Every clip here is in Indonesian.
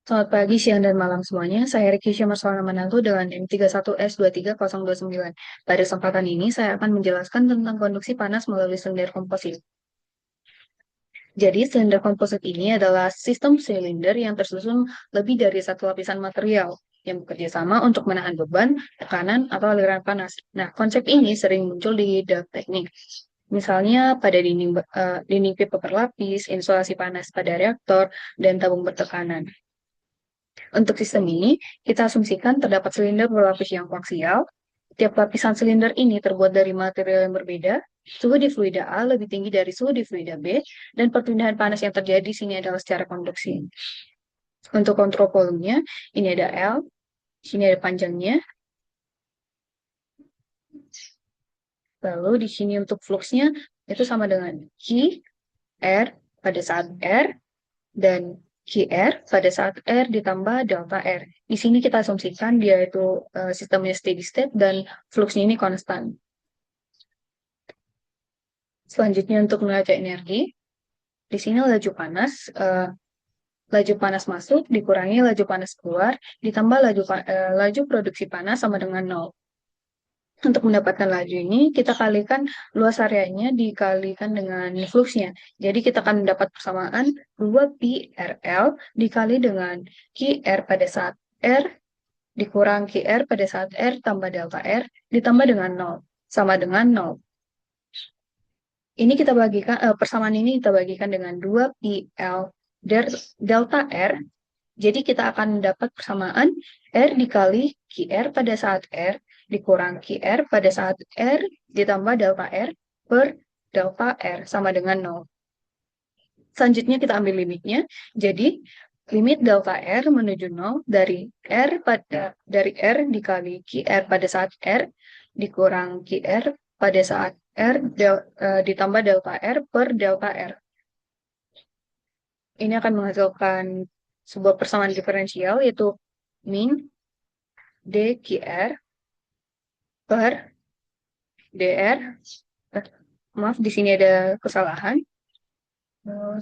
Selamat pagi, siang, dan malam semuanya. Saya Ricky Syamarswana Manado dengan M31S23029. Pada kesempatan ini, saya akan menjelaskan tentang konduksi panas melalui silinder komposit. Jadi, silinder komposit ini adalah sistem silinder yang tersusun lebih dari satu lapisan material yang bekerja sama untuk menahan beban, tekanan, atau aliran panas. Nah, konsep ini sering muncul di dalam teknik. Misalnya pada dinding pipa berlapis, insulasi panas pada reaktor, dan tabung bertekanan. Untuk sistem ini, kita asumsikan terdapat silinder berlapis yang koaksial. Tiap lapisan silinder ini terbuat dari material yang berbeda. Suhu di fluida A lebih tinggi dari suhu di fluida B, dan perpindahan panas yang terjadi di sini adalah secara konduksi. Untuk kontrol volumenya, ini ada L, sini ada panjangnya. Lalu di sini untuk fluxnya itu sama dengan Q, R pada saat R, dan QR pada saat R ditambah delta R. Di sini kita asumsikan dia itu sistemnya steady state dan fluxnya ini konstan. Selanjutnya untuk neraca energi, di sini laju panas masuk dikurangi laju panas keluar ditambah laju produksi panas sama dengan 0. Untuk mendapatkan laju ini, kita kalikan luas areanya dikalikan dengan fluxnya. Jadi kita akan mendapat persamaan 2pi RL dikali dengan QR pada saat R dikurang QR pada saat R tambah delta R ditambah dengan 0. Sama dengan 0. Ini kita bagikan, persamaan ini kita bagikan dengan 2pi L delta R. Jadi kita akan mendapat persamaan R dikali QR pada saat R dikurang QR pada saat R ditambah delta R per delta R sama dengan 0. Selanjutnya kita ambil limitnya. Jadi limit delta R menuju 0 dari R dikali QR pada saat R dikurang QR pada saat R ditambah delta R per delta R. Ini akan menghasilkan sebuah persamaan diferensial yaitu min dQR per dr. Maaf, di sini ada kesalahan.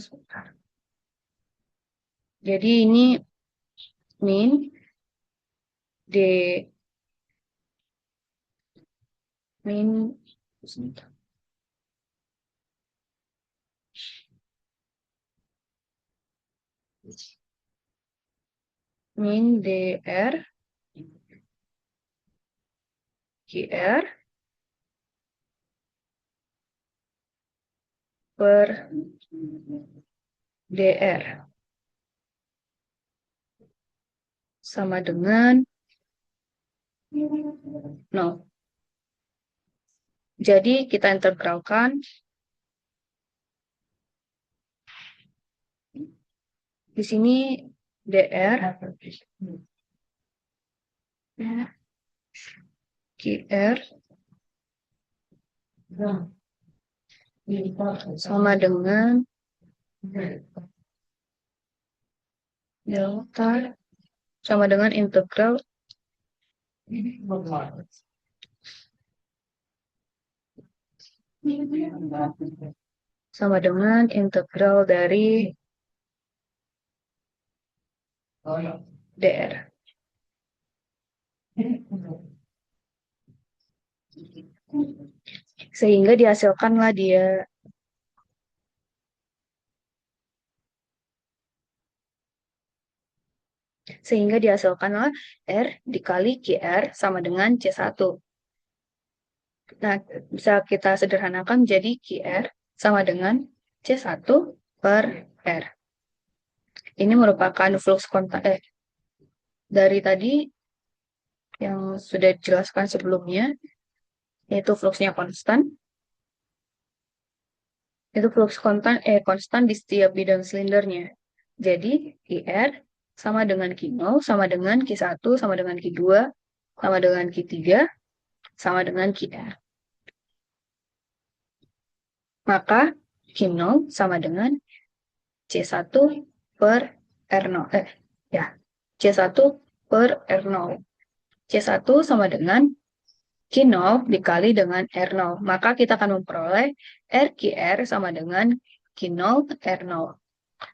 Sebentar. Jadi ini min d min sebentar. Min dr qr per dr sama dengan 0. Jadi kita integralkan di sini dr qr sama dengan delta sama dengan integral sama dengan integral dari dr. Sehingga dihasilkanlah dia R dikali QR sama dengan C1. Nah, bisa kita sederhanakan jadi QR sama dengan C1 per R. Ini merupakan flux kontak dari tadi yang sudah dijelaskan sebelumnya, yaitu fluxnya konstan. Itu flux konstan di setiap bidang silindernya. Jadi, QR sama dengan Q0, sama dengan Q1, sama dengan Q2, sama dengan Q3, sama dengan QR. Maka Q0 sama dengan C1 per R0. C1 per R0. C1 sama dengan Q0 dikali dengan R0. Maka kita akan memperoleh RQR sama dengan Q0 R0.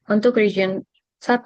Untuk region 1,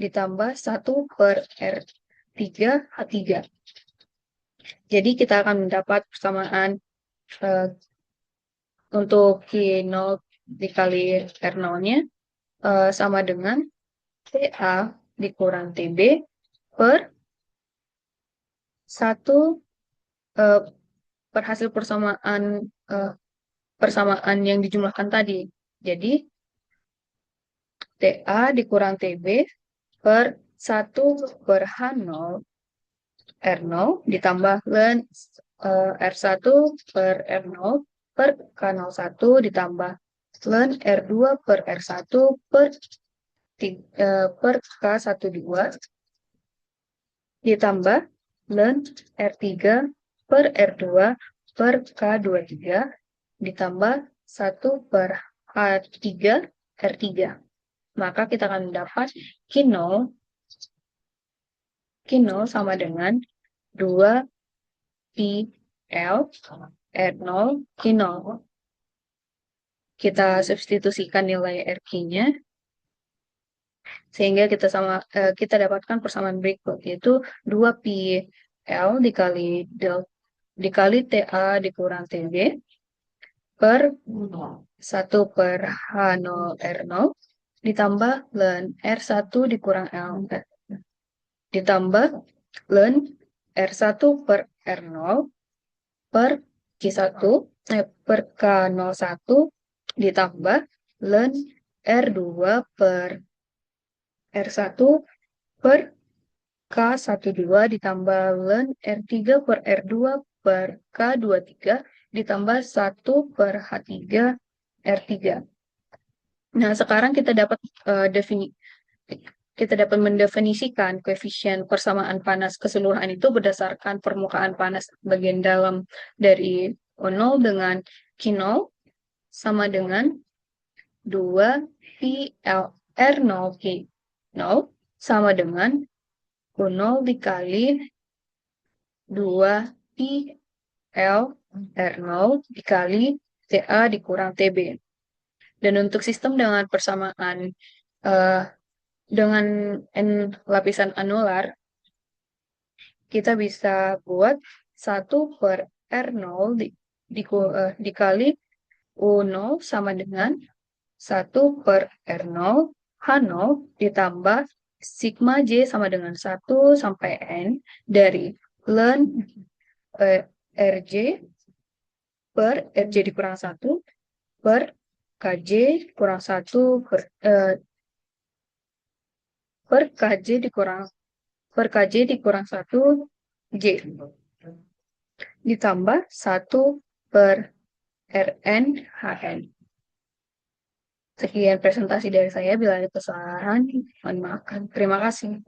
ditambah 1/R3H3. Jadi kita akan mendapat persamaan untuk Q0 dikali R0-nya sama dengan TA dikurang TB per 1 per hasil persamaan yang dijumlahkan tadi. Jadi TA dikurang TB per 1/H0 R0 ditambah ln R1 per R0 per K01 ditambah ln R2 per R1 per K12 ditambah ln R3 per R2 per K23 ditambah 1/H3 R3. Maka kita akan mendapat Q0 sama dengan 2πL R0 Q0. Kita substitusikan nilai RQ-nya sehingga kita dapatkan persamaan berikut, yaitu 2πL dikali TA dikurang TB per 1/H0 R0 ditambah ln R1 dikurang L ditambah ln R1 per R0 per per K01 ditambah ln R2 per R1 per K12 ditambah ln R3 per R2 per K23 ditambah 1/H3 R3. Nah, sekarang kita dapat mendefinisikan koefisien persamaan panas keseluruhan itu berdasarkan permukaan panas bagian dalam dari O0 dengan Q0 sama dengan 2πL R0 Q0 sama dengan O0 dikali 2πL R0 dikali TA dikurang TB. Dan untuk sistem dengan persamaan dengan N lapisan anular, kita bisa buat 1/R0 dikali U0 sama dengan 1/R0 H0 ditambah sigma J sama dengan 1 sampai N dari ln RJ per RJ dikurang 1 per KJ kurang 1 per KJ dikurang 1 J ditambah 1 per RN HN. Sekian presentasi dari saya. Bila ada kesalahan, mohon maaf. Terima kasih.